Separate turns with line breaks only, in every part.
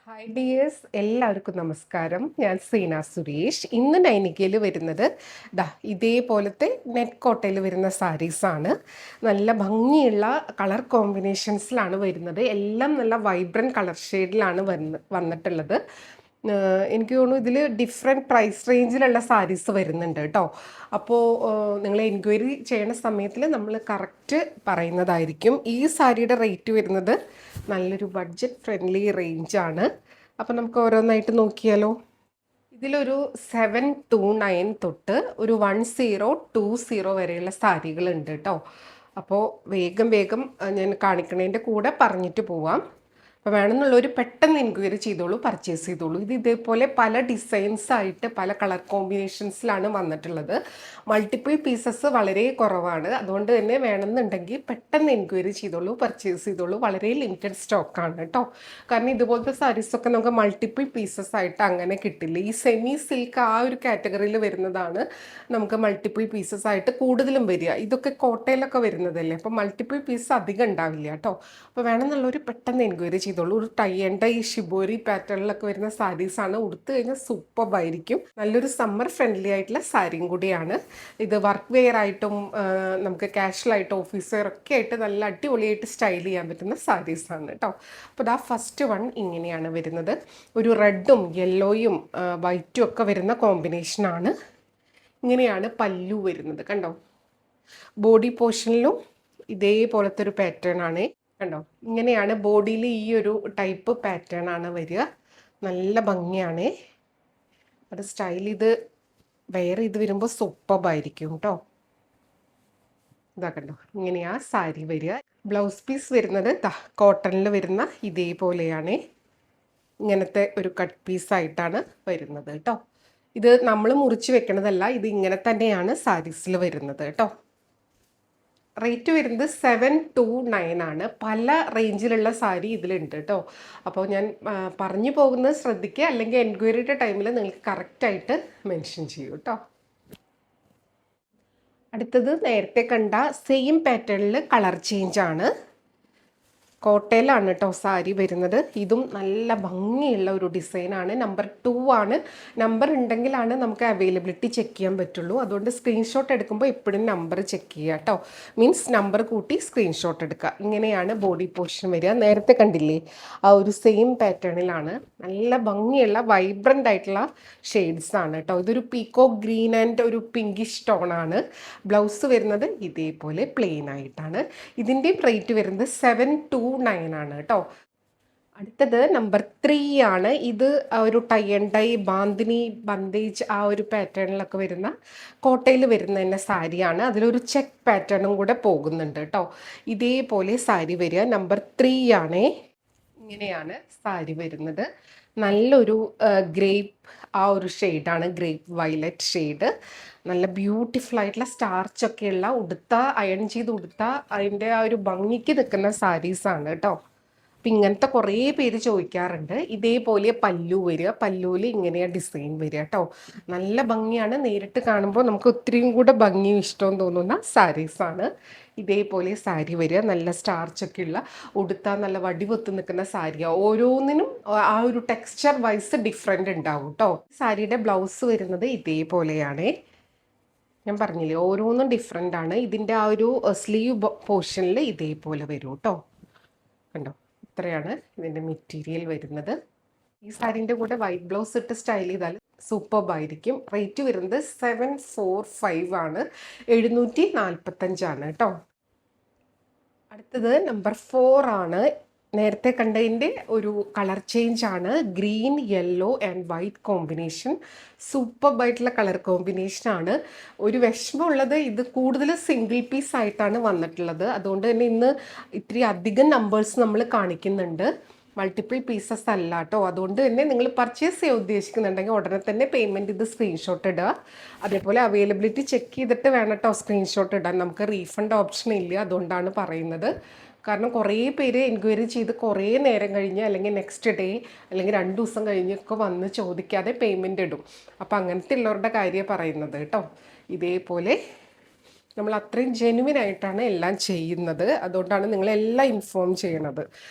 Hi dears, എല്ലാവർക്കും നമസ്കാരം. ഞാൻ സീന സുരേഷ്. ഇന്ന് നൈനിക്കയിൽ വരുന്നത് ഇതേപോലത്തെ നെറ്റ് കോട്ടയിൽ വരുന്ന സാരീസാണ്. നല്ല ഭംഗിയുള്ള കളർ കോമ്പിനേഷൻസിലാണ് വരുന്നത്. എല്ലാം നല്ല വൈബ്രൻറ്റ് കളർ ഷെയ്ഡിലാണ് വന്നിട്ടുള്ളത്. എനിക്ക് തോന്നുന്നു ഇതിൽ ഡിഫറെൻറ്റ് പ്രൈസ് റേഞ്ചിലുള്ള സാരീസ് വരുന്നുണ്ട് കേട്ടോ. അപ്പോൾ നിങ്ങൾ എൻക്വയറി ചെയ്യണ സമയത്തിൽ നമ്മൾ കറക്റ്റ് പറയുന്നതായിരിക്കും. ഈ സാരിയുടെ റേറ്റ് വരുന്നത് നല്ലൊരു ബഡ്ജറ്റ് ഫ്രണ്ട്ലി റേഞ്ചാണ്. അപ്പോൾ നമുക്ക് ഓരോന്നായിട്ട് നോക്കിയാലോ. ഇതിലൊരു 729 തൊട്ട് ഒരു 1020 വരെയുള്ള സാരികളുണ്ട് കേട്ടോ. അപ്പോൾ വേഗം വേഗം ഞാൻ കാണിക്കണതിൻ്റെ കൂടെ പറഞ്ഞിട്ട് പോവാം. അപ്പോൾ വേണമെന്നുള്ളവർ പെട്ടെന്ന് എൻക്വയറി ചെയ്തോളൂ, പർച്ചേസ് ചെയ്തോളൂ. ഇത് ഇതേപോലെ പല ഡിസൈൻസ് ആയിട്ട് പല കളർ കോമ്പിനേഷൻസിലാണ് വന്നിട്ടുള്ളത്. മൾട്ടിപ്പിൾ പീസസ് വളരെ കുറവാണ്. അതുകൊണ്ട് തന്നെ വേണമെന്നുണ്ടെങ്കിൽ പെട്ടെന്ന് എൻക്വയറി ചെയ്തോളൂ, പർച്ചേസ് ചെയ്തോളൂ. വളരെ ലിമിറ്റഡ് സ്റ്റോക്കാണ് കേട്ടോ. കാരണം ഇതുപോലത്തെ സാരീസൊക്കെ നമുക്ക് മൾട്ടിപ്പിൾ പീസസ് ആയിട്ട് അങ്ങനെ കിട്ടില്ല. ഈ സെമി സിൽക്ക് ആ ഒരു കാറ്റഗറിയിൽ വരുന്നതാണ് നമുക്ക് മൾട്ടിപ്പിൾ പീസസ് ആയിട്ട് കൂടുതലും വരിക. ഇതൊക്കെ കോട്ടയിലൊക്കെ വരുന്നതല്ലേ, അപ്പോൾ മൾട്ടിപ്പിൾ പീസ് അധികം ഉണ്ടാവില്ല കേട്ടോ. അപ്പോൾ വേണമെന്നുള്ളവർ പെട്ടെന്ന് എൻക്വയറി ചെയ്തോളൂ. ഒരു ടൈ ആൻഡ് ഡൈ ഷിബോരി പാറ്റേണിലൊക്കെ വരുന്ന സാരീസാണ്. ഉടുത്തു കഴിഞ്ഞാൽ സൂപ്പറായിരിക്കും. നല്ലൊരു സമ്മർ ഫ്രണ്ട്ലി ആയിട്ടുള്ള സാരിയും കൂടിയാണ് ഇത്. വർക്ക് വെയർ ആയിട്ടും നമുക്ക് കാഷ്വലായിട്ട് ഓഫീസ് വെയർ ഒക്കെ ആയിട്ട് നല്ല അടിപൊളിയായിട്ട് സ്റ്റൈൽ ചെയ്യാൻ പറ്റുന്ന സാരീസാണ് കേട്ടോ. അപ്പോൾ ഫസ്റ്റ് വൺ ഇങ്ങനെയാണ് വരുന്നത്. ഒരു റെഡും യെല്ലോയും വൈറ്റും ഒക്കെ വരുന്ന കോമ്പിനേഷനാണ്. ഇങ്ങനെയാണ് പല്ലു വരുന്നത്. കണ്ടോ, ബോഡി പോർഷനിലും ഇതേപോലത്തെ ഒരു പാറ്റേൺ ആണ്. കണ്ടോ, ഇങ്ങനെയാണ് ബോഡിയിൽ ഈ ഒരു ടൈപ്പ് പാറ്റേൺ ആണ് വരിക. നല്ല ഭംഗിയാണ് അത്. സ്റ്റൈൽ ഇത് വെയർ ചെയ്ത് വരുമ്പോൾ സൂപ്പറായിരിക്കും കേട്ടോ. ഇതാ കണ്ടോ, ഇങ്ങനെയാ സാരി വരിക. ബ്ലൗസ് പീസ് വരുന്നത് കോട്ടണിൽ വരുന്ന ഇതേപോലെയാണ്. ഇങ്ങനത്തെ ഒരു കട്ട് പീസായിട്ടാണ് വരുന്നത് കേട്ടോ. ഇത് നമ്മൾ മുറിച്ച് വെക്കണതല്ല, ഇത് ഇങ്ങനെ തന്നെയാണ് സാരീസിൽ വരുന്നത് കേട്ടോ. റേറ്റ് വരുന്നത് 729 ആണ്. പല റേഞ്ചിലുള്ള സാരി ഇതിലുണ്ട് കേട്ടോ. അപ്പോൾ ഞാൻ പറഞ്ഞു പോകുന്നത് ശ്രദ്ധിക്കുക, അല്ലെങ്കിൽ എൻക്വയറിയുടെ ടൈമിൽ നിങ്ങൾക്ക് കറക്റ്റായിട്ട് മെൻഷൻ ചെയ്യൂ കേട്ടോ. അടുത്തത് നേരത്തെ കണ്ട സെയിം പാറ്റേണിൽ കളർ ചേഞ്ച് ആണ്. കോട്ടയിലാണ് കേട്ടോ സാരി വരുന്നത്. ഇതും നല്ല ഭംഗിയുള്ള ഒരു ഡിസൈനാണ്. നമ്പർ 2 ആണ്. നമ്പർ ഉണ്ടെങ്കിലാണ് നമുക്ക് അവൈലബിലിറ്റി ചെക്ക് ചെയ്യാൻ പറ്റുള്ളൂ. അതുകൊണ്ട് സ്ക്രീൻഷോട്ട് എടുക്കുമ്പോൾ എപ്പോഴും നമ്പർ ചെക്ക് ചെയ്യുക കേട്ടോ. മീൻസ് നമ്പർ കൂട്ടി സ്ക്രീൻഷോട്ട് എടുക്കുക. ഇങ്ങനെയാണ് ബോഡി പോർഷൻ വരിക. നേരത്തെ കണ്ടില്ലേ, ആ ഒരു സെയിം പാറ്റേണിലാണ്. നല്ല ഭംഗിയുള്ള വൈബ്രൻ്റ് ആയിട്ടുള്ള ഷെയ്ഡ്സ് ആണ് കേട്ടോ. ഇതൊരു പീക്കോ ഗ്രീൻ ആൻഡ് ഒരു പിങ്കിഷ് ടോണാണ്. ബ്ലൗസ് വരുന്നത് ഇതേപോലെ പ്ലെയിൻ ആയിട്ടാണ്. ഇതിൻ്റെ റേറ്റ് വരുന്നത് 729 ആണ് കേട്ടോ. അടുത്തത് നമ്പർ 3 ആണ്. ഇത് ഒരു tie and dye bandhani bandhej ആ ഒരു പാറ്റേണിലൊക്കെ വരുന്ന കോട്ടയിൽ വരുന്ന തന്നെ സാരിയാണ്. അതിലൊരു ചെക്ക് പാറ്റേണും കൂടെ പോകുന്നുണ്ട് കേട്ടോ. ഇതേപോലെ സാരി വരിക. നമ്പർ 3 ആണേ. ഇങ്ങനെയാണ് സാരി വരുന്നത്. നല്ലൊരു ഗ്രേപ്പ് ആ ഒരു ഷെയ്ഡാണ്, ഗ്രേപ്പ് വയലറ്റ് ഷെയ്ഡ്. നല്ല ബ്യൂട്ടിഫുൾ ആയിട്ടുള്ള സ്റ്റാർച്ചൊക്കെയുള്ള അയൺ ചെയ്ത് ഉടുത്ത അതിൻ്റെ ആ ഒരു ഭംഗിക്ക് നിൽക്കുന്ന സാരീസാണ് കേട്ടോ. അപ്പം ഇങ്ങനത്തെ കുറേ പേര് ചോദിക്കാറുണ്ട്. ഇതേപോലെ പല്ലു വരിക. പല്ലുവിൽ ഇങ്ങനെയാണ് ഡിസൈൻ വരിക കേട്ടോ. നല്ല ഭംഗിയാണ്. നേരിട്ട് കാണുമ്പോൾ നമുക്ക് ഒത്തിരിയും കൂടെ ഭംഗിയും ഇഷ്ടവും തോന്നുന്ന സാരീസാണ്. ഇതേപോലെ സാരി വരിക. നല്ല സ്റ്റാർച്ചൊക്കെ ഉള്ള ഉടുത്താൽ നല്ല വടിവൊത്ത് നിൽക്കുന്ന സാരിയാണ്. ഓരോന്നിനും ആ ഒരു ടെക്സ്ചർ വൈസ് ഡിഫറെൻ്റ് ഉണ്ടാവും കേട്ടോ. സാരിയുടെ ബ്ലൗസ് വരുന്നത് ഇതേപോലെയാണ്. ഞാൻ പറഞ്ഞില്ലേ, ഓരോന്നും ഡിഫറെൻ്റ് ആണ്. ഇതിൻ്റെ ആ ഒരു സ്ലീവ് പോർഷനിൽ ഇതേപോലെ വരും കേട്ടോ. കണ്ടോ, ഇത്രയാണ് ഇതിൻ്റെ മെറ്റീരിയൽ വരുന്നത്. ഈ സാരീൻ്റെ കൂടെ വൈറ്റ് ബ്ലൗസ് ഇട്ട് സ്റ്റൈൽ ചെയ്താൽ സൂപ്പർബായിരിക്കും. റേറ്റ് വരുന്നത് 745 ആണ്. 745 കേട്ടോ. അടുത്തത് നമ്പർ 4 ആണ്. നേരത്തെ കണ്ടതിൻ്റെ ഒരു കളർ ചേഞ്ച് ആണ്. Green yellow and white combination. സൂപ്പർബായിട്ടുള്ള കളർ കോമ്പിനേഷനാണ്. ഒരു വിഷമമുള്ളത്, ഇത് കൂടുതൽ സിംഗിൾ പീസ് ആയിട്ടാണ് വന്നിട്ടുള്ളത്. അതുകൊണ്ട് തന്നെ ഇന്ന് ഇത്തിരി അധികം നമ്പേഴ്സ് നമ്മൾ കാണിക്കുന്നുണ്ട്. മൾട്ടിപ്പിൾ പീസസ് അല്ല കേട്ടോ. അതുകൊണ്ട് തന്നെ നിങ്ങൾ പർച്ചേസ് ചെയ്യാൻ ഉദ്ദേശിക്കുന്നുണ്ടെങ്കിൽ ഉടനെ തന്നെ പേയ്മെൻറ്റ് ഇത് സ്ക്രീൻഷോട്ട് ഇടുക. അതേപോലെ അവൈലബിലിറ്റി ചെക്ക് ചെയ്തിട്ട് വേണം കേട്ടോ സ്ക്രീൻഷോട്ട് ഇടാൻ. നമുക്ക് റീഫണ്ട് ഓപ്ഷൻ ഇല്ല. അതുകൊണ്ടാണ് പറയുന്നത്. കാരണം കുറേ പേര് എൻക്വയറി ചെയ്ത് കുറേ നേരം കഴിഞ്ഞ്, അല്ലെങ്കിൽ നെക്സ്റ്റ് ഡേ, അല്ലെങ്കിൽ 2 ദിവസം കഴിഞ്ഞൊക്കെ വന്ന് ചോദിക്കാതെ പേയ്മെൻറ്റ് ഇടും. അപ്പോൾ അങ്ങനത്തെ ഉള്ളവരുടെ കാര്യമാണ് പറയുന്നത് കേട്ടോ. ഇതേപോലെ നമ്മൾ അത്രയും ജെനുവിൻ ആയിട്ടാണ് എല്ലാം ചെയ്യുന്നത്. അതുകൊണ്ടാണ് നിങ്ങളെല്ലാം ഇൻഫോം ചെയ്യണത്.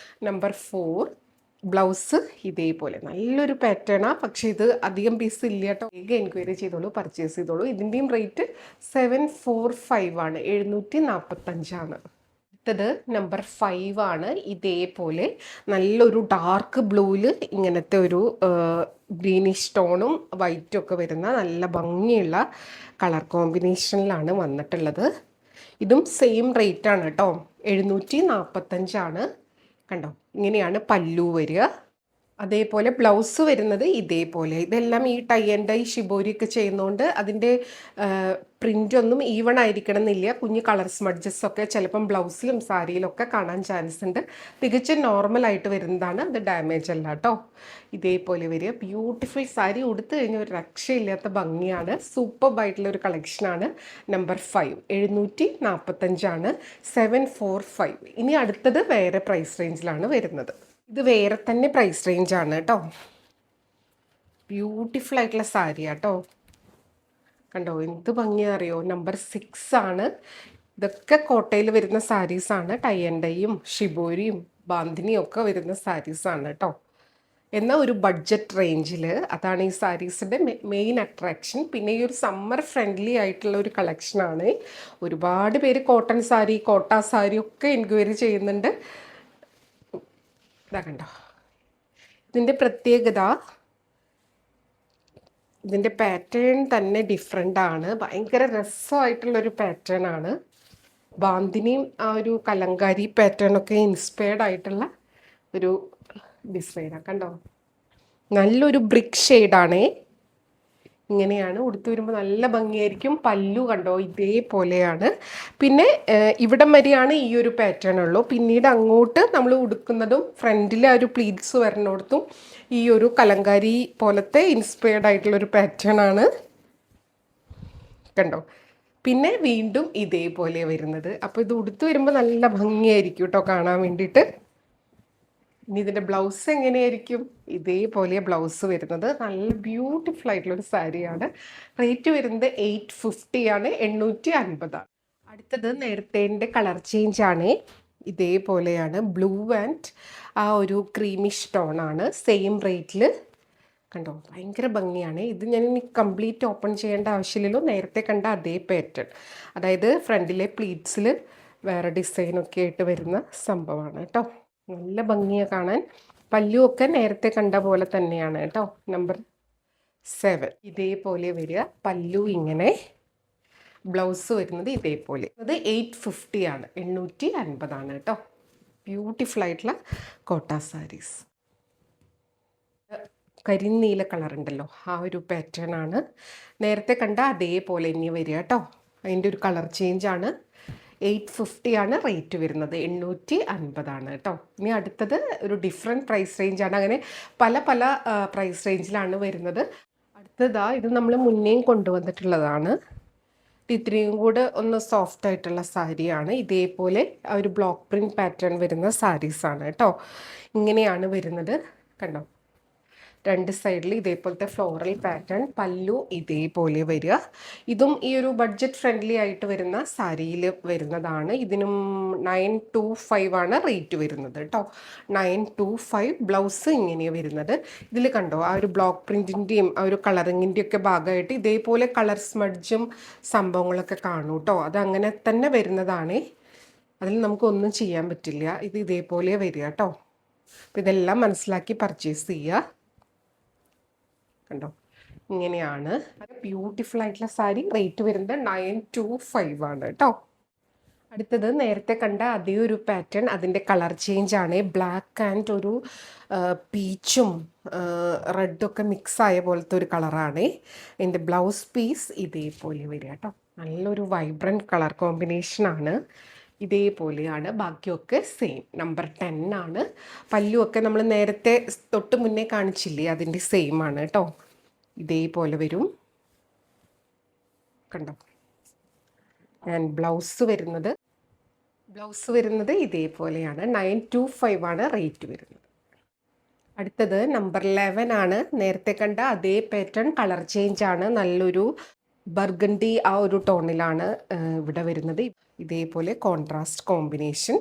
നമ്പർ 4 ബ്ലൗസ് ഇതേപോലെ നല്ലൊരു പാറ്റേണാണ്. പക്ഷേ ഇത് അധികം പീസ് ഇല്ല കേട്ടോ. വേഗം എൻക്വയറി ചെയ്തോളൂ, പർച്ചേസ് ചെയ്തോളൂ. ഇതിൻ്റെയും റേറ്റ് 745 ആണ്, 745. അടുത്തത് നമ്പർ 5 ആണ്. ഇതേപോലെ നല്ലൊരു ഡാർക്ക് ബ്ലൂവിൽ ഇങ്ങനത്തെ ഒരു ഗ്രീനിഷ് ടോണും വൈറ്റും ഒക്കെ വരുന്ന നല്ല ഭംഗിയുള്ള കളർ കോമ്പിനേഷനിലാണ് വന്നിട്ടുള്ളത്. ഇതും സെയിം റേറ്റ് ആണ് കേട്ടോ, 745. കണ്ടോ, ഇങ്ങനെയാണ് പല്ലു വരിക. അതേപോലെ ബ്ലൗസ് വരുന്നത് ഇതേപോലെ. ഇതെല്ലാം ഈ ടൈ ആൻഡ് ഡൈ ഷിബോരി ഒക്കെ ചെയ്യുന്നതുകൊണ്ട് അതിൻ്റെ പ്രിൻ്റൊന്നും ഈവൺ ആയിരിക്കണം എന്നില്ല. കുഞ്ഞ് കളർ സ്മഡ്ജസ് ഒക്കെ ചിലപ്പം ബ്ലൗസിലും സാരിയിലൊക്കെ കാണാൻ ചാൻസ് ഉണ്ട്. തികച്ചും നോർമലായിട്ട് വരുന്നതാണ്, അത് ഡാമേജ് അല്ല കേട്ടോ. ഇതേപോലെ വരിക. ബ്യൂട്ടിഫുൾ സാരി, ഉടുത്തു കഴിഞ്ഞാൽ ഒരു രക്ഷയില്ലാത്ത ഭംഗിയാണ്. സൂപ്പർബായിട്ടുള്ളൊരു കളക്ഷനാണ്. നമ്പർ 5 745 745. ഇനി അടുത്തത് വേറെ പ്രൈസ് റേഞ്ചിലാണ് വരുന്നത്. ഇത് വേറെ തന്നെ പ്രൈസ് റേഞ്ചാണ് കേട്ടോ. ബ്യൂട്ടിഫുൾ ആയിട്ടുള്ള സാരിയാണ് കേട്ടോ. കണ്ടോ എന്ത് ഭംഗിയാ അറിയോ. നമ്പർ 6 ആണ്. ഇതൊക്കെ കോട്ടയിൽ വരുന്ന സാരീസാണ്. ടൈ ആൻഡ് ഡൈയും ഷിബോരിയും ബാന്തിനിയും ഒക്കെ വരുന്ന സാരീസാണ് കേട്ടോ. എന്നാൽ ഒരു ബഡ്ജറ്റ് റേഞ്ചിൽ, അതാണ് ഈ സാരീസിൻ്റെ മെയിൻ അട്രാക്ഷൻ. പിന്നെ ഈ ഒരു സമ്മർ ഫ്രണ്ട്ലി ആയിട്ടുള്ള ഒരു കളക്ഷനാണ്. ഒരുപാട് പേര് കോട്ടൺ സാരി, കോട്ട സാരി ഒക്കെ എൻക്വയറി ചെയ്യുന്നുണ്ട്. ഇതാ കണ്ടോ, ഇതിൻ്റെ പ്രത്യേകത, ഇതിൻ്റെ പാറ്റേൺ തന്നെ ഡിഫറെൻ്റ് ആണ്. ഭയങ്കര രസമായിട്ടുള്ളൊരു പാറ്റേൺ ആണ്. ബാന്തിനിയും ആ ഒരു കലങ്കാരി പാറ്റേണൊക്കെ ഇൻസ്പയർഡ് ആയിട്ടുള്ള ഒരു ഡിസൈനാണ്. കണ്ടോ, നല്ലൊരു ബ്രിക്ക് ഷെയ്ഡാണേ. ഇങ്ങനെയാണ് ഉടുത്തു വരുമ്പോൾ നല്ല ഭംഗിയായിരിക്കും. പല്ലു കണ്ടോ ഇതേപോലെയാണ്. പിന്നെ ഇവിടം വരെയാണ് ഈ ഒരു പാറ്റേൺ ഉള്ളൂ. പിന്നീട് അങ്ങോട്ട് നമ്മൾ ഉടുക്കുന്നതും ഫ്രണ്ടിലെ ഒരു പ്ലീറ്റ്സ് വരുന്നിടത്തും ഈ ഒരു കലങ്കാരി പോലത്തെ ഇൻസ്പയർഡ് ആയിട്ടുള്ളൊരു പാറ്റേൺ ആണ്. കണ്ടോ, പിന്നെ വീണ്ടും ഇതേപോലെ വരുന്നത്. അപ്പോൾ ഇത് ഉടുത്തു വരുമ്പോൾ നല്ല ഭംഗിയായിരിക്കും കേട്ടോ കാണാൻ വേണ്ടിയിട്ട്. ഇനി ഇതിൻ്റെ ബ്ലൗസ് എങ്ങനെയായിരിക്കും? ഇതേപോലെ ബ്ലൗസ് വരുന്നത്. നല്ല ബ്യൂട്ടിഫുൾ ആയിട്ടുള്ളൊരു സാരിയാണ്. റേറ്റ് വരുന്നത് 850 ആണ്, 850. അടുത്തത് നേരത്തെ കളർ ചേഞ്ച് ആണ്. ഇതേപോലെയാണ്. ബ്ലൂ ആൻഡ് ആ ഒരു ക്രീമിഷ് ടോണാണ്. സെയിം റേറ്റിൽ. കണ്ടോ, ഭയങ്കര ഭംഗിയാണ്. ഇത് ഞാൻ ഇനി കംപ്ലീറ്റ് ഓപ്പൺ ചെയ്യേണ്ട ആവശ്യമില്ലല്ലോ. നേരത്തെ കണ്ട അതേ പാറ്റേൺ, അതായത് ഫ്രണ്ടിലെ പ്ലീറ്റ്സിൽ വേറെ ഡിസൈനൊക്കെ ആയിട്ട് വരുന്ന സംഭവമാണ് കേട്ടോ. നല്ല ഭംഗിയാണ് കാണാൻ. പല്ലുമൊക്കെ നേരത്തെ കണ്ട പോലെ തന്നെയാണ് കേട്ടോ. നമ്പർ 7 ഇതേപോലെ വരിക. പല്ലു ഇങ്ങനെ, ബ്ലൗസ് വരുന്നത് ഇതേപോലെ. അത് 850 ആണ്, 850 കേട്ടോ. ബ്യൂട്ടിഫുൾ ആയിട്ടുള്ള കോട്ട സാരീസ്. കരിനീല കളർ ഉണ്ടല്ലോ, ആ ഒരു പാറ്റേൺ ആണ്. നേരത്തെ കണ്ട അതേപോലെ ഇനി വരിക കേട്ടോ. അതിൻ്റെ ഒരു കളർ ചേഞ്ചാണ്. 850 ആണ് റേറ്റ് വരുന്നത്, 850 കേട്ടോ. ഇനി അടുത്തത് ഒരു ഡിഫറെൻറ്റ് പ്രൈസ് റേഞ്ചാണ്. അങ്ങനെ പല പല പ്രൈസ് റേഞ്ചിലാണ് വരുന്നത്. അടുത്തതാ, ഇത് നമ്മൾ മുന്നേയും കൊണ്ടുവന്നിട്ടുള്ളതാണ്. ഇത്രയും കൂടെ ഒന്ന് സോഫ്റ്റ് ആയിട്ടുള്ള സാരിയാണ്. ഇതേപോലെ ആ ഒരു ബ്ലോക്ക് പ്രിൻറ്റ് പാറ്റേൺ വരുന്ന സാരീസാണ് കേട്ടോ. ഇങ്ങനെയാണ് വരുന്നത്. കണ്ടോ, രണ്ട് സൈഡിൽ ഇതേപോലത്തെ ഫ്ലോറൽ പാറ്റേൺ. പല്ലു ഇതേപോലെ വരിക. ഇതും ഈ ഒരു ബഡ്ജറ്റ് ഫ്രണ്ട്ലി ആയിട്ട് വരുന്ന സാരിയിൽ വരുന്നതാണ്. ഇതിനും 925 ആണ് റേറ്റ് വരുന്നത് കേട്ടോ. 925. ബ്ലൗസ് ഇങ്ങനെയാണ് വരുന്നത്. ഇതിൽ കണ്ടോ, ആ ഒരു ബ്ലോക്ക് പ്രിൻറ്റിൻ്റെയും ആ ഒരു കളറിങ്ങിൻ്റെയും ഒക്കെ ഭാഗമായിട്ട് ഇതേപോലെ കളർ സ്മഡ്ജും സംഭവങ്ങളൊക്കെ കാണും കേട്ടോ. അതങ്ങനെ തന്നെ വരുന്നതാണ്. അതിൽ നമുക്കൊന്നും ചെയ്യാൻ പറ്റില്ല. ഇത് ഇതേപോലെ വരിക കേട്ടോ. അപ്പോൾ ഇതെല്ലാം മനസ്സിലാക്കി പർച്ചേസ് ചെയ്യുക. കണ്ടോ, ഇങ്ങനെയാണ്. ബ്യൂട്ടിഫുൾ ആയിട്ടുള്ള സാരി. റേറ്റ് വരുന്നത് 925 ആണ് കേട്ടോ. അടുത്തത് നേരത്തെ കണ്ട അതേ ഒരു പാറ്റേൺ, അതിൻ്റെ കളർ ചേഞ്ച് ആണ്. ബ്ലാക്ക് ആൻഡ് ഒരു പീച്ചും റെഡൊക്കെ മിക്സ് ആയ പോലത്തെ ഒരു കളറാണ്. എൻ്റെ ബ്ലൗസ് പീസ് ഇതേപോലെ വരിക കേട്ടോ. നല്ലൊരു വൈബ്രൻറ്റ് കളർ കോമ്പിനേഷനാണ്. ഇതേപോലെയാണ്. ബാക്കിയൊക്കെ സെയിം. നമ്പർ 10 ആണ്. പല്ലുമൊക്കെ നമ്മൾ നേരത്തെ തൊട്ട് മുന്നേ കാണിച്ചില്ലേ, അതിൻ്റെ സെയിം ആണ് കേട്ടോ. ഇതേപോലെ വരും. കണ്ടോ, ആൻഡ് ബ്ലൗസ് വരുന്നത് ഇതേപോലെയാണ്. 925 ആണ് റേറ്റ് വരുന്നത്. അടുത്തത് നമ്പർ 11 ആണ്. നേരത്തെ കണ്ട അതേ പാറ്റേൺ, കളർ ചേഞ്ച് ആണ്. നല്ലൊരു ബർഗണ്ടി ആ ഒരു ടോണിലാണ് ഇവിടെ വരുന്നത്. ഇതേപോലെ കോൺട്രാസ്റ്റ് കോമ്പിനേഷൻ.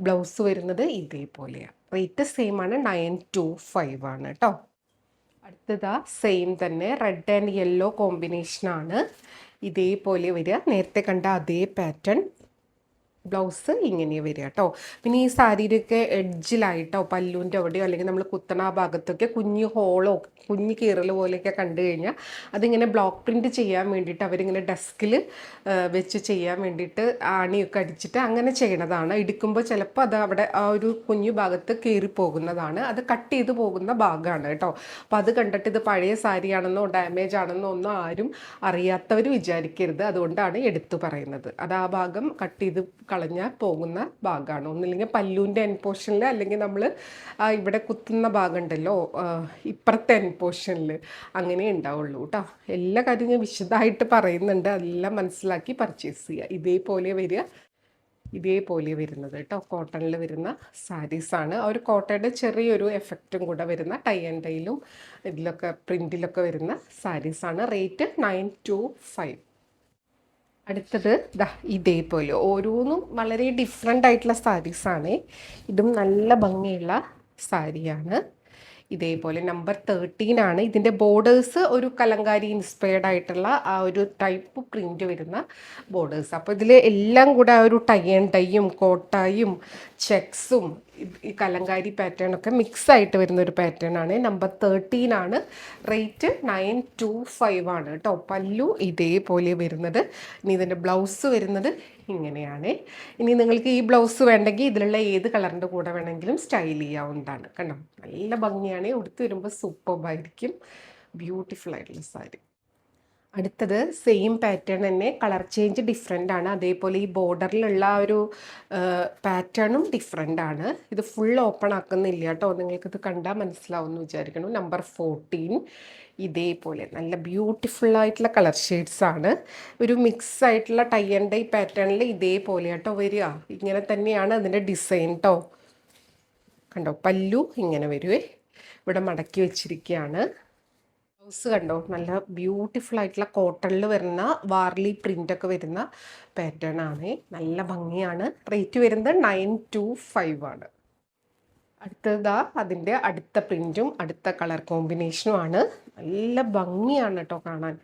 ബ്ലൗസ് വരുന്നത് ഇതേപോലെയാണ്. റേറ്റ് സെയിം ആണ്, 925 ആണ് കേട്ടോ. അടുത്തതാ സെയിം തന്നെ റെഡ് ആൻഡ് യെല്ലോ കോമ്പിനേഷനാണ്. ഇതേപോലെ വരിക, നേരത്തെ കണ്ട അതേ പാറ്റേൺ. ബ്ലൗസ് ഇങ്ങനെ വരിക കേട്ടോ. പിന്നെ ഈ സാരിയുടെയൊക്കെ എഡ്ജിലായിട്ടോ പല്ലുവിൻ്റെ അവിടെയോ അല്ലെങ്കിൽ നമ്മൾ കുത്തണ ആ ഭാഗത്തൊക്കെ കുഞ്ഞു ഹോളോ കുഞ്ഞു കീറൽ പോലെയൊക്കെ കണ്ടു കഴിഞ്ഞാൽ അതിങ്ങനെ ബ്ലോക്ക് പ്രിൻറ്റ് ചെയ്യാൻ വേണ്ടിയിട്ട് അവരിങ്ങനെ ഡെസ്കിൽ വെച്ച് ചെയ്യാൻ വേണ്ടിയിട്ട് ആണിയൊക്കെ അടിച്ചിട്ട് അങ്ങനെ ചെയ്യണതാണ്. ഇടിക്കുമ്പോൾ ചിലപ്പോൾ അത് അവിടെ ആ ഒരു കുഞ്ഞു ഭാഗത്ത് കീറിപ്പോകുന്നതാണ്. അത് കട്ട് ചെയ്ത് പോകുന്ന ഭാഗമാണ് കേട്ടോ. അപ്പോൾ അത് കണ്ടിട്ട് ഇത് പഴയ സാരിയാണെന്നോ ഡാമേജ് ആണെന്നോ ഒന്നും ആരും അറിയാത്തവർ വിചാരിക്കരുത്. അതുകൊണ്ടാണ് എടുത്തു പറയുന്നത്. അത് ആ ഭാഗം കട്ട് ചെയ്ത് കളഞ്ഞാൽ പോകുന്ന ഭാഗമാണ്. ഒന്നില്ലെങ്കിൽ പല്ലുവിൻ്റെ എൻ പോർഷനിൽ, അല്ലെങ്കിൽ നമ്മൾ ഇവിടെ കുത്തുന്ന ഭാഗം ഉണ്ടല്ലോ ഇപ്പുറത്തെ എൻ പോർഷനിൽ, അങ്ങനെ ഉണ്ടാവുള്ളൂ കേട്ടോ. എല്ലാ കാര്യം ഞാൻ വിശദമായിട്ട് പറയുന്നുണ്ട്, അതെല്ലാം മനസ്സിലാക്കി പർച്ചേസ് ചെയ്യുക. ഇതേപോലെ വരുന്നത് കേട്ടോ, കോട്ടണിൽ വരുന്ന സാരീസാണ്. ആ ഒരു കോട്ടയുടെ ചെറിയൊരു എഫക്റ്റും കൂടെ വരുന്ന ടൈ ആൻഡ് ഡൈയിലും ഇതിലൊക്കെ പ്രിൻറ്റിലൊക്കെ വരുന്ന സാരീസാണ്. റേറ്റ് 925. അടുത്തത് ഇതേപോലെ ഓരോന്നും വളരെ ഡിഫറെൻ്റ് ആയിട്ടുള്ള സാരീസാണ്. ഇതും നല്ല ഭംഗിയുള്ള സാരിയാണ്. ഇതേപോലെ നമ്പർ 13 ആണ്. ഇതിൻ്റെ ബോർഡേഴ്സ് ഒരു കലങ്കാരി ഇൻസ്പയർഡ് ആയിട്ടുള്ള ആ ഒരു ടൈപ്പ് പ്രിൻ്റ് വരുന്ന ബോർഡേഴ്സ്. അപ്പോൾ ഇതിൽ എല്ലാം കൂടെ ആ ഒരു ടൈ ആൻഡ് ടൈയും കോട്ടായും ചെക്സും ഈ കലങ്കാരി പാറ്റേൺ ഒക്കെ മിക്സ് ആയിട്ട് വരുന്ന ഒരു പാറ്റേൺ ആണ്. നമ്പർ 13 ആണ്. റേറ്റ് 925 ആണ് കേട്ടോ. പല്ലു ഇതേപോലെ വരുന്നത്. ഇനി ഇതിൻ്റെ ബ്ലൗസ് വരുന്നത് ഇങ്ങനെയാണ്. ഇനി നിങ്ങൾക്ക് ഈ ബ്ലൗസ് വേണ്ടെങ്കിൽ ഇതിലുള്ള ഏത് കളറിൻ്റെ കൂടെ വേണമെങ്കിലും സ്റ്റൈൽ ചെയ്യാവുന്നതാണ്. കണ്ടോ, നല്ല ഭംഗിയാണ്. ഉടുത്ത് വരുമ്പോൾ സൂപ്പർബായിരിക്കും. ബ്യൂട്ടിഫുൾ ആയിട്ടുള്ള സാരി. അടുത്തത് സെയിം പാറ്റേൺ തന്നെ, കളർ ചേഞ്ച് ഡിഫറെൻ്റ് ആണ്. അതേപോലെ ഈ ബോർഡറിലുള്ള ആ ഒരു പാറ്റേണും ഡിഫറെൻ്റ് ആണ്. ഇത് ഫുൾ ഓപ്പൺ ആക്കുന്നില്ല കേട്ടോ, നിങ്ങൾക്കിത് കണ്ടാൽ മനസ്സിലാവുമെന്ന് വിചാരിക്കുന്നു. നമ്പർ 14 ഇതേപോലെ നല്ല ബ്യൂട്ടിഫുൾ ആയിട്ടുള്ള കളർ ഷെയ്ഡ്സ് ആണ്. ഒരു മിക്സ് ആയിട്ടുള്ള ടൈ ആൻഡ് ഡൈ പാറ്റേണിൽ ഇതേപോലെ കേട്ടോ വരിക. ഇങ്ങനെ തന്നെയാണ് അതിൻ്റെ ഡിസൈൻ കേട്ടോ. കണ്ടോ, പല്ലു ഇങ്ങനെ വരുവേ, ഇവിടെ മടക്കി വെച്ചിരിക്കുകയാണ്. ബ്ലൗസ് കണ്ടോ, നല്ല ബ്യൂട്ടിഫുൾ ആയിട്ടുള്ള കോട്ടണിൽ വരുന്ന വാർലി പ്രിൻ്റൊക്കെ വരുന്ന പാറ്റേൺ ആണ്. നല്ല ഭംഗിയാണ്. റേറ്റ് വരുന്നത് 925 ആണ്. അടുത്തതാ അതിൻ്റെ അടുത്ത പ്രിൻറ്റും അടുത്ത കളർ കോമ്പിനേഷനും ആണ്. നല്ല ഭംഗിയാണ് കേട്ടോ കാണാൻ.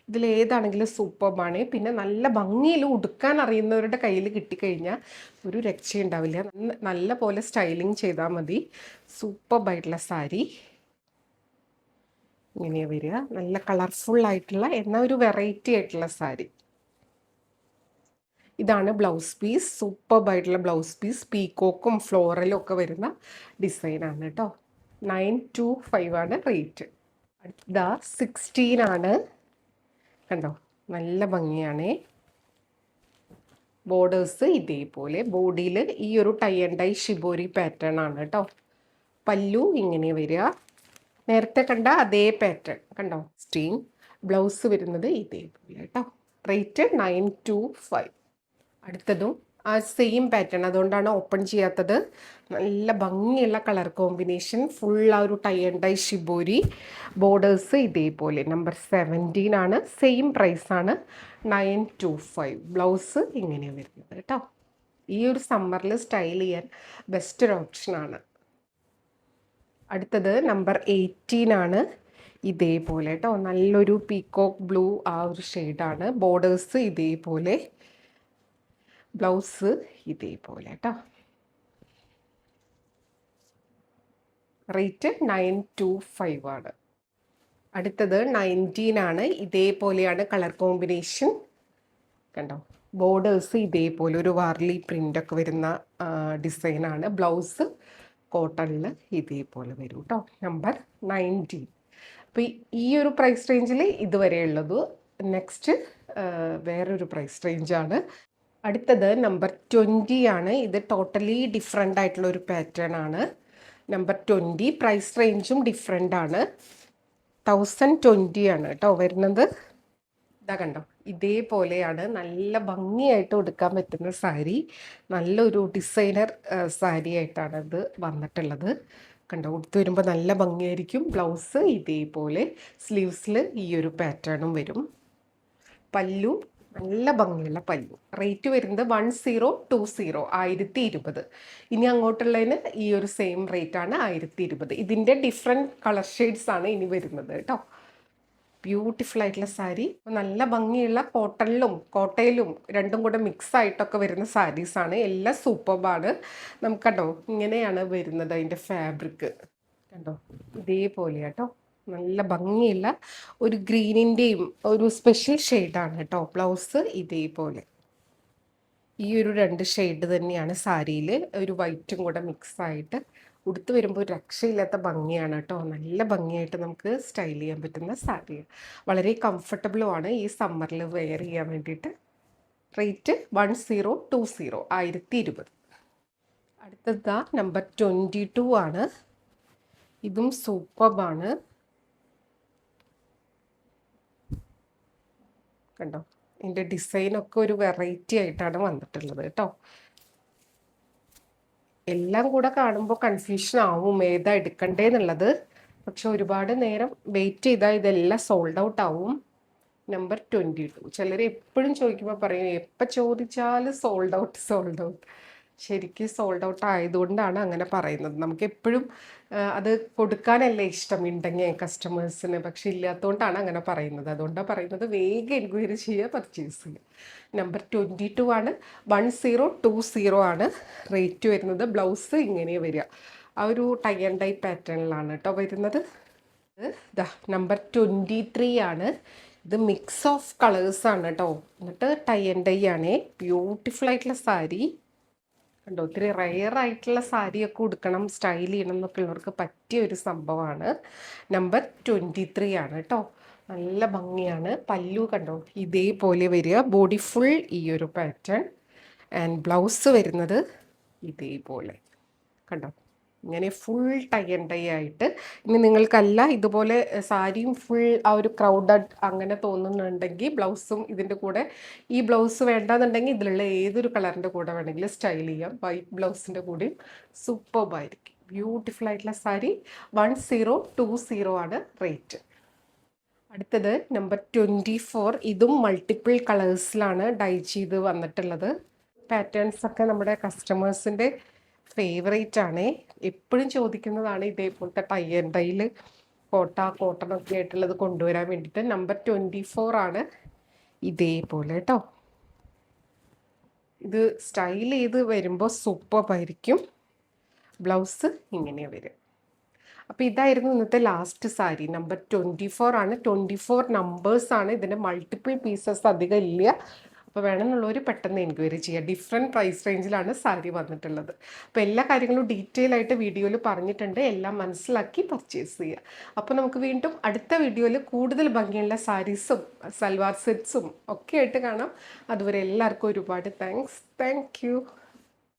ഇതിലേതാണെങ്കിലും സൂപ്പർബാണ്. പിന്നെ നല്ല ഭംഗിയിൽ ഉടുക്കാൻ അറിയുന്നവരുടെ കയ്യിൽ കിട്ടിക്കഴിഞ്ഞാൽ ഒരു രക്ഷയുണ്ടാവില്ല. നല്ല പോലെ സ്റ്റൈലിങ് ചെയ്താൽ മതി. സൂപ്പർബായിട്ടുള്ള സാരി ഇങ്ങനെ വരിക. നല്ല കളർഫുൾ ആയിട്ടുള്ള എന്നാൽ ഒരു വെറൈറ്റി ആയിട്ടുള്ള സാരി. ഇതാണ് ബ്ലൗസ് പീസ്. സൂപ്പർബായിട്ടുള്ള ബ്ലൗസ് പീസ്. പീക്കോക്കും ഫ്ലോറലും ഒക്കെ വരുന്ന ഡിസൈനാണ് കേട്ടോ. 925 ആണ് റേറ്റ്. അടുത്ത 16 ആണ്. കണ്ടോ, നല്ല ഭംഗിയാണ്. ബോർഡേഴ്സ് ഇതേപോലെ, ബോഡിയിൽ ഈ ഒരു tie and dye shibori pattern ആണ് കേട്ടോ. പല്ലു ഇങ്ങനെ വരിക, നേരത്തെ കണ്ട അതേ പാറ്റേൺ കണ്ടോ. ബ്ലൗസ് വരുന്നത് ഇതേപോലെ കേട്ടോ. റേറ്റ് 925. അടുത്തതും ആ സെയിം പാറ്റേൺ, അതുകൊണ്ടാണ് ഓപ്പൺ ചെയ്യാത്തത്. നല്ല ഭംഗിയുള്ള കളർ കോമ്പിനേഷൻ, ഫുൾ ആ ഒരു tie and dye shibori. Borders ഇതേപോലെ. നമ്പർ 17 ആണ്. സെയിം പ്രൈസാണ്, 925. ബ്ലൗസ് ഇങ്ങനെയാണ് വരുന്നത് കേട്ടോ. ഈ ഒരു സമ്മറിൽ സ്റ്റൈൽ ചെയ്യാൻ ബെസ്റ്റ് ഒരു ഓപ്ഷനാണ്. അടുത്തത് നമ്പർ 18 ആണ്. ഇതേപോലെ കേട്ടോ, നല്ലൊരു പീക്കോക്ക് ബ്ലൂ ആ ഒരു ഷെയ്ഡാണ്. ബോർഡേഴ്സ് ഇതേപോലെ, ബ്ലൗസ് ഇതേപോലെ കേട്ടോ. റേറ്റ് 925 ആണ്. അടുത്തത് 19 ആണ്. ഇതേപോലെയാണ് കളർ കോമ്പിനേഷൻ. കണ്ടോ, ബോർഡേഴ്സ് ഇതേപോലെ ഒരു വാർലി പ്രിൻ്റൊക്കെ വരുന്ന ഡിസൈനാണ്. ബ്ലൗസ് കോട്ടണിൽ ഇതേപോലെ വരും കേട്ടോ. നമ്പർ 19. അപ്പോൾ ഈ ഒരു പ്രൈസ് റേഞ്ചിൽ ഇതുവരെ ഉള്ളത്. നെക്സ്റ്റ് വേറൊരു പ്രൈസ് റേഞ്ചാണ്. അടുത്തത് നമ്പർ 20 ആണ്. ഇത് ടോട്ടലി ഡിഫറെൻ്റ് ആയിട്ടുള്ള ഒരു പാറ്റേൺ ആണ്. നമ്പർ 20. പ്രൈസ് റേഞ്ചും ഡിഫറെൻ്റ് ആണ്. 1020 ആണ് കേട്ടോ വരുന്നത്. ഇതാ കണ്ടോ, ഇതേപോലെയാണ്. നല്ല ഭംഗിയായിട്ട് ഉടുക്കാൻ പറ്റുന്ന സാരി. നല്ലൊരു ഡിസൈനർ സാരി ആയിട്ടാണ് ഇത് വന്നിട്ടുള്ളത്. കണ്ടോ, ഉടുത്ത് വരുമ്പോൾ നല്ല ഭംഗിയായിരിക്കും. ബ്ലൗസ് ഇതേപോലെ, സ്ലീവ്സിൽ ഈ ഒരു പാറ്റേണും വരും. പല്ലു നല്ല ഭംഗിയുള്ള പല്ലു. റേറ്റ് വരുന്നത് 1020, 1020. ഇനി അങ്ങോട്ടുള്ളതിന് ഈ ഒരു സെയിം റേറ്റ് ആണ് 1020. ഇതിൻ്റെ ഡിഫറെൻറ്റ് കളർ ഷെയ്ഡ്സ് ആണ് ഇനി വരുന്നത് കേട്ടോ. ബ്യൂട്ടിഫുൾ ആയിട്ടുള്ള സാരി, നല്ല ഭംഗിയുള്ള കോട്ടയിലും രണ്ടും കൂടെ മിക്സ് ആയിട്ടൊക്കെ വരുന്ന സാരീസാണ്. എല്ലാം സൂപ്പർബാണ്. നമുക്ക് കണ്ടോ ഇങ്ങനെയാണ് വരുന്നത് അതിൻ്റെ ഫാബ്രിക്. കണ്ടോ ഇതേപോലെ കേട്ടോ, നല്ല ഭംഗിയുള്ള ഒരു ഗ്രീനിൻ്റെയും ഒരു സ്പെഷ്യൽ ഷെയ്ഡാണ് കേട്ടോ. ബ്ലൗസ് ഇതേപോലെ ഈ ഒരു 2 ഷെയ്ഡ് തന്നെയാണ് സാരിയിൽ, ഒരു വൈറ്റും കൂടെ മിക്സ് ആയിട്ട് ഉടുത്ത് വരുമ്പോൾ ഒരു രക്ഷയില്ലാത്ത ഭംഗിയാണ് കേട്ടോ. നല്ല ഭംഗിയായിട്ട് നമുക്ക് സ്റ്റൈൽ ചെയ്യാൻ പറ്റുന്ന സാരി, വളരെ കംഫർട്ടബിളുമാണ് ഈ സമ്മറിൽ വെയർ ചെയ്യാൻ വേണ്ടിയിട്ട്. റേറ്റ് 1020, 1020. അടുത്തത് നമ്പർ 22 ആണ്. ഇതും സൂപ്പർബാണ്. കണ്ടോ ഇതിൻ്റെ ഡിസൈനൊക്കെ ഒരു വെറൈറ്റി ആയിട്ടാണ് വന്നിട്ടുള്ളത് കേട്ടോ. എല്ലാം കൂടെ കാണുമ്പോൾ കൺഫ്യൂഷൻ ആവും ഏതാ എടുക്കണ്ടേന്നുള്ളത്. പക്ഷെ ഒരുപാട് നേരം വെയിറ്റ് ചെയ്താൽ ഇതെല്ലാം സോൾഡ് ഔട്ട് ആവും. നമ്പർ 22. ചിലർ എപ്പോഴും ചോദിക്കുമ്പോൾ പറയും എപ്പോൾ ചോദിച്ചാലും സോൾഡ് ഔട്ട്. ശരിക്കും സോൾഡ് ഔട്ട് ആയതുകൊണ്ടാണ് അങ്ങനെ പറയുന്നത്. നമുക്ക് എപ്പോഴും അത് കൊടുക്കാനല്ലേ ഇഷ്ടം ഉണ്ടെങ്കിൽ കസ്റ്റമേഴ്സിന്, പക്ഷെ ഇല്ലാത്തതുകൊണ്ടാണ് അങ്ങനെ പറയുന്നത്. അതുകൊണ്ടാണ് പറയുന്നത് വേഗം എൻക്വയറി ചെയ്യുക, പർച്ചേസ് ചെയ്യുക. നമ്പർ 22 ആണ്. 1020 ആണ് റേറ്റ് വരുന്നത്. ബ്ലൗസ് ഇങ്ങനെ വരിക, ആ ഒരു ടൈ ആൻഡ് ഡൈ പാറ്റേണിലാണ് കേട്ടോ വരുന്നത്. നമ്പർ 23 ആണ്. ഇത് മിക്സ് ഓഫ് കളേഴ്സാണ് കേട്ടോ. എന്നിട്ട് ടൈ ആൻഡ് ഡൈ ആണേ. ബ്യൂട്ടിഫുൾ ആയിട്ടുള്ള സാരി കണ്ടോ. ഒത്തിരി റെയർ ആയിട്ടുള്ള സാരിയൊക്കെ ഉടുക്കണം, സ്റ്റൈൽ ചെയ്യണം എന്നൊക്കെ ഉള്ളവർക്ക് പറ്റിയ ഒരു സംഭവമാണ്. നമ്പർ 23 ആണ് കേട്ടോ. നല്ല ഭംഗിയാണ്. പല്ലു കണ്ടോ ഇതേപോലെ വരിക, ബോഡി ഫുൾ ഈ ഒരു പാറ്റേൺ. ആൻഡ് ബ്ലൗസ് വരുന്നത് ഇതേപോലെ കണ്ടോ, ഇങ്ങനെ ഫുൾ ടൈ ആൻഡ് ഡൈ ആയിട്ട്. ഇനി നിങ്ങൾക്കല്ല ഇതുപോലെ സാരിയും ഫുൾ ആ ഒരു ക്രൗഡഡ് അങ്ങനെ തോന്നുന്നുണ്ടെങ്കിൽ ബ്ലൗസും ഇതിൻ്റെ കൂടെ, ഈ ബ്ലൗസ് വേണ്ടാന്നുണ്ടെങ്കിൽ ഇതിലുള്ള ഏതൊരു കളറിൻ്റെ കൂടെ വേണമെങ്കിലും സ്റ്റൈൽ ചെയ്യാം. വൈറ്റ് ബ്ലൗസിൻ്റെ കൂടെയും സൂപ്പർബായിരിക്കും. ബ്യൂട്ടിഫുൾ ആയിട്ടുള്ള സാരി. 1020 ആണ് റേറ്റ്. അടുത്തത് നമ്പർ 24. ഇതും മൾട്ടിപ്പിൾ കളേഴ്സിലാണ് ഡൈ ചെയ്ത് വന്നിട്ടുള്ളത്. പാറ്റേൺസ് ഒക്കെ നമ്മുടെ കസ്റ്റമേഴ്സിൻ്റെ ഫേവറേറ്റ് ആണ്. എപ്പോഴും ചോദിക്കുന്നതാണ് ഇതേപോലത്തെ ടൈ ആൻഡ് ഡൈയിൽ കോട്ടണൊക്കെ ആയിട്ടുള്ളത് കൊണ്ടുവരാൻ വേണ്ടിയിട്ട്. നമ്പർ 24 ആണ്. ഇതേപോലെ കേട്ടോ. ഇത് സ്റ്റൈൽ ചെയ്ത് വരുമ്പോൾ സൂപ്പറായിരിക്കും. ബ്ലൗസ് ഇങ്ങനെ വരും. അപ്പോൾ ഇതായിരുന്നു ഇന്നത്തെ ലാസ്റ്റ് സാരി. നമ്പർ 24 ആണ്. 24 നമ്പേഴ്സാണ്. ഇതിൻ്റെ മൾട്ടിപ്പിൾ പീസസ് അധികം ഇല്ല. അപ്പോൾ വേണമെന്നുള്ളവർ പെട്ടെന്ന് എൻക്വയറി ചെയ്യുക. ഡിഫറെൻറ്റ് പ്രൈസ് റേഞ്ചിലാണ് സാരി വന്നിട്ടുള്ളത്. അപ്പോൾ എല്ലാ കാര്യങ്ങളും ഡീറ്റെയിൽ ആയിട്ട് വീഡിയോയിൽ പറഞ്ഞിട്ടുണ്ട്. എല്ലാം മനസ്സിലാക്കി പർച്ചേസ് ചെയ്യുക. അപ്പോൾ നമുക്ക് വീണ്ടും അടുത്ത വീഡിയോയിൽ കൂടുതൽ ഭംഗിയുള്ള സാരീസും സൽവാർ സെറ്റ്സും ഒക്കെ ആയിട്ട് കാണാം. അതുവരെ എല്ലാവർക്കും ഒരുപാട് താങ്ക് യു.